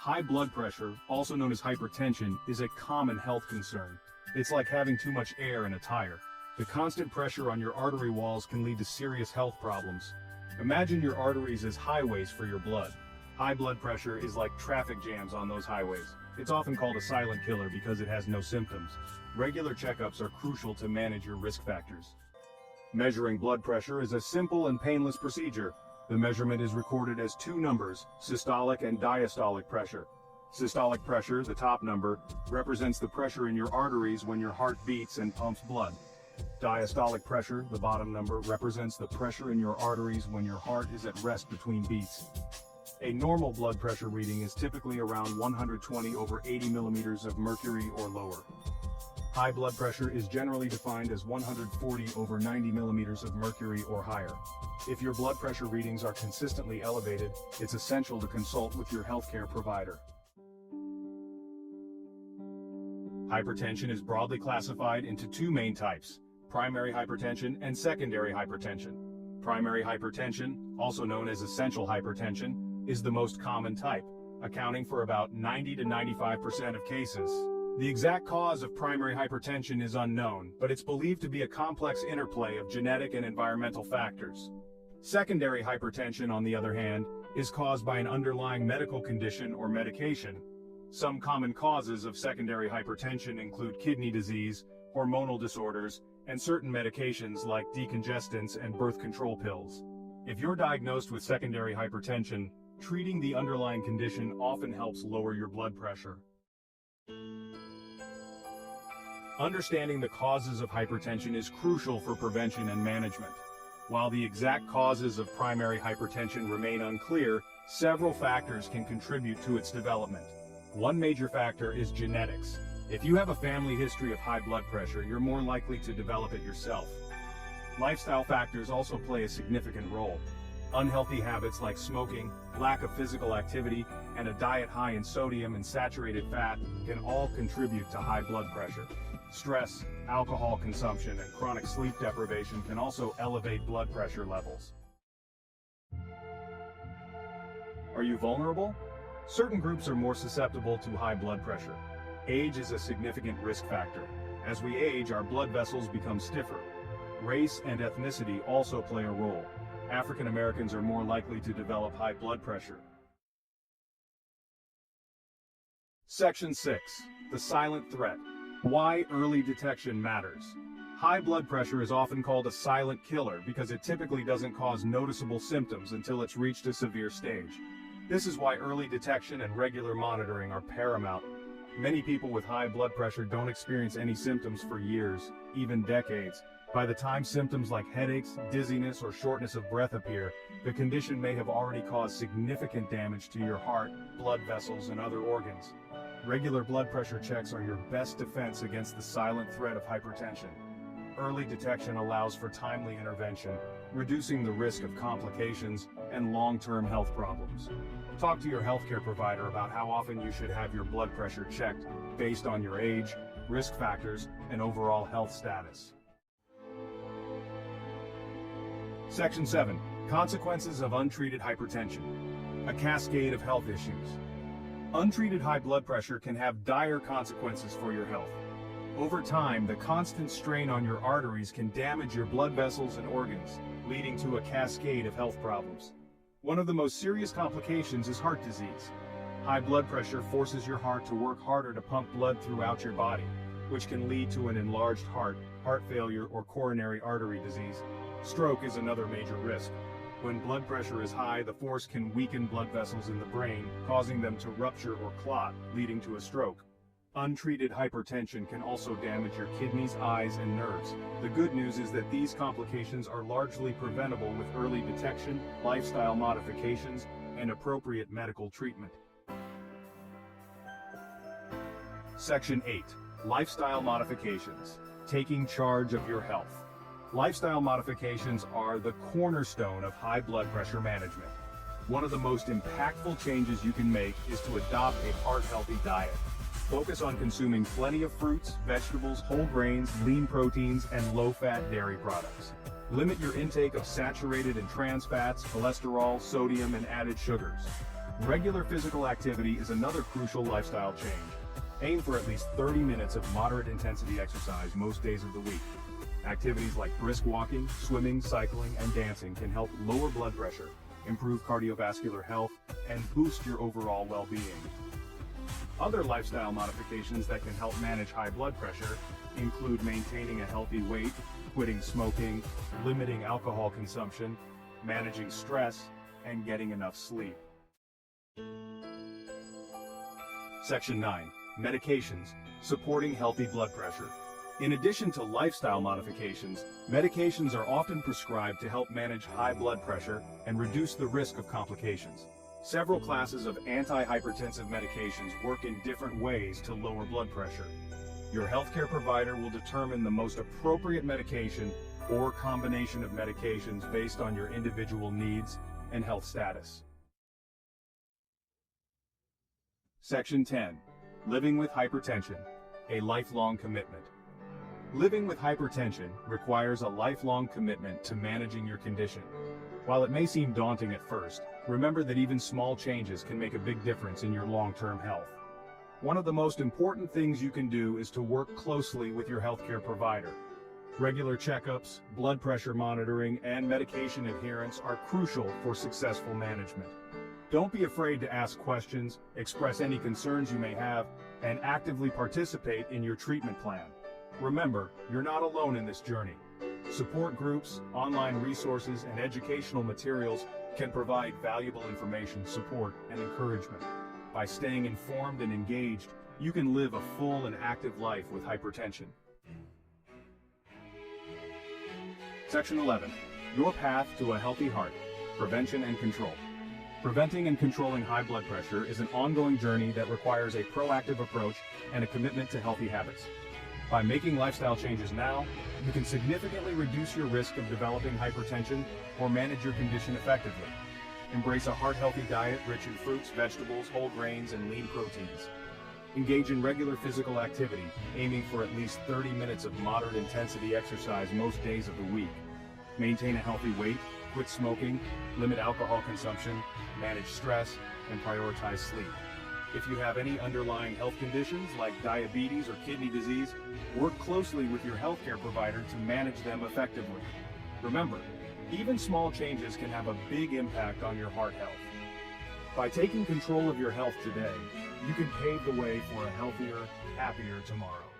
High blood pressure, also known as hypertension, is a common health concern. It's like having too much air in a tire. The constant pressure on your artery walls can lead to serious health problems. Imagine your arteries as highways for your blood. High blood pressure is like traffic jams on those highways. It's often called a silent killer because it has no symptoms. Regular checkups are crucial to manage your risk factors. Measuring blood pressure is a simple and painless procedure. The measurement is recorded as two numbers, systolic and diastolic pressure. Systolic pressure, the top number, represents the pressure in your arteries when your heart beats and pumps blood. Diastolic pressure, the bottom number, represents the pressure in your arteries when your heart is at rest between beats. A normal blood pressure reading is typically around 120 over 80 millimeters of mercury or lower. High blood pressure is generally defined as 140 over 90 millimeters of mercury or higher. If your blood pressure readings are consistently elevated, it's essential to consult with your healthcare provider. Hypertension is broadly classified into two main types: primary hypertension and secondary hypertension. Primary hypertension, also known as essential hypertension, is the most common type, accounting for about 90 to 95% of cases. The exact cause of primary hypertension is unknown, but it's believed to be a complex interplay of genetic and environmental factors. Secondary hypertension, on the other hand, is caused by an underlying medical condition or medication. Some common causes of secondary hypertension include kidney disease, hormonal disorders, and certain medications like decongestants and birth control pills. If you're diagnosed with secondary hypertension, treating the underlying condition often helps lower your blood pressure. Understanding the causes of hypertension is crucial for prevention and management. While the exact causes of primary hypertension remain unclear, several factors can contribute to its development. One major factor is genetics. If you have a family history of high blood pressure, you're more likely to develop it yourself. Lifestyle factors also play a significant role. Unhealthy habits like smoking, lack of physical activity, and a diet high in sodium and saturated fat can all contribute to high blood pressure. Stress, alcohol consumption, and chronic sleep deprivation can also elevate blood pressure levels. Are you vulnerable? Certain groups are more susceptible to high blood pressure. Age is a significant risk factor. As we age, our blood vessels become stiffer. Race and ethnicity also play a role. African Americans are more likely to develop high blood pressure. Section 6. The silent threat. Why early detection matters. High blood pressure is often called a silent killer because it typically doesn't cause noticeable symptoms until it's reached a severe stage. This is why early detection and regular monitoring are paramount. Many people with high blood pressure don't experience any symptoms for years, even decades. By the time symptoms like headaches, dizziness, or shortness of breath appear, the condition may have already caused significant damage to your heart, blood vessels, and other organs. Regular blood pressure checks are your best defense against the silent threat of hypertension. Early detection allows for timely intervention, reducing the risk of complications and long-term health problems. Talk to your healthcare provider about how often you should have your blood pressure checked based on your age, risk factors, and overall health status. Section 7. Consequences of untreated hypertension. A cascade of health issues. Untreated high blood pressure can have dire consequences for your health. Over time, the constant strain on your arteries can damage your blood vessels and organs, leading to a cascade of health problems. One of the most serious complications is heart disease. High blood pressure forces your heart to work harder to pump blood throughout your body, which can lead to an enlarged heart, heart failure, or coronary artery disease. Stroke is another major risk. When blood pressure is high, the force can weaken blood vessels in the brain, causing them to rupture or clot, leading to a stroke. Untreated hypertension can also damage your kidneys, eyes, and nerves. The good news is that these complications are largely preventable with early detection, lifestyle modifications, and appropriate medical treatment. Section 8. Lifestyle modifications. Taking charge of your health. Lifestyle modifications are the cornerstone of high blood pressure management. One of the most impactful changes you can make is to adopt a heart-healthy diet. Focus on consuming plenty of fruits, vegetables, whole grains, lean proteins, and low-fat dairy products. Limit your intake of saturated and trans fats, cholesterol, sodium, and added sugars. Regular physical activity is another crucial lifestyle change. Aim for at least 30 minutes of moderate intensity exercise most days of the week. Activities like brisk walking, swimming, cycling, and dancing can help lower blood pressure, improve cardiovascular health, and boost your overall well-being. Other lifestyle modifications that can help manage high blood pressure include maintaining a healthy weight, quitting smoking, limiting alcohol consumption, managing stress, and getting enough sleep. Section 9. Medications, supporting healthy blood pressure. In addition to lifestyle modifications, medications are often prescribed to help manage high blood pressure and reduce the risk of complications. Several classes of anti-hypertensive medications work in different ways to lower blood pressure. Your healthcare provider will determine the most appropriate medication or combination of medications based on your individual needs and health status. Section 10. Living with hypertension, a lifelong commitment. Living with hypertension requires a lifelong commitment to managing your condition. While it may seem daunting at first, remember that even small changes can make a big difference in your long-term health. One of the most important things you can do is to work closely with your healthcare provider. Regular checkups, blood pressure monitoring, and medication adherence are crucial for successful management. Don't be afraid to ask questions, express any concerns you may have, and actively participate in your treatment plan. Remember, you're not alone in this journey. Support groups, online resources, and educational materials can provide valuable information, support, and encouragement. By staying informed and engaged, you can live a full and active life with hypertension. Section 11. Your path to a healthy heart, prevention and control. Preventing and controlling high blood pressure is an ongoing journey that requires a proactive approach and a commitment to healthy habits. By making lifestyle changes now, you can significantly reduce your risk of developing hypertension or manage your condition effectively. Embrace a heart-healthy diet rich in fruits, vegetables, whole grains, and lean proteins. Engage in regular physical activity, aiming for at least 30 minutes of moderate intensity exercise most days of the week. Maintain a healthy weight, quit smoking, limit alcohol consumption, manage stress, and prioritize sleep. If you have any underlying health conditions like diabetes or kidney disease, work closely with your healthcare provider to manage them effectively. Remember, even small changes can have a big impact on your heart health. By taking control of your health today, you can pave the way for a healthier, happier tomorrow.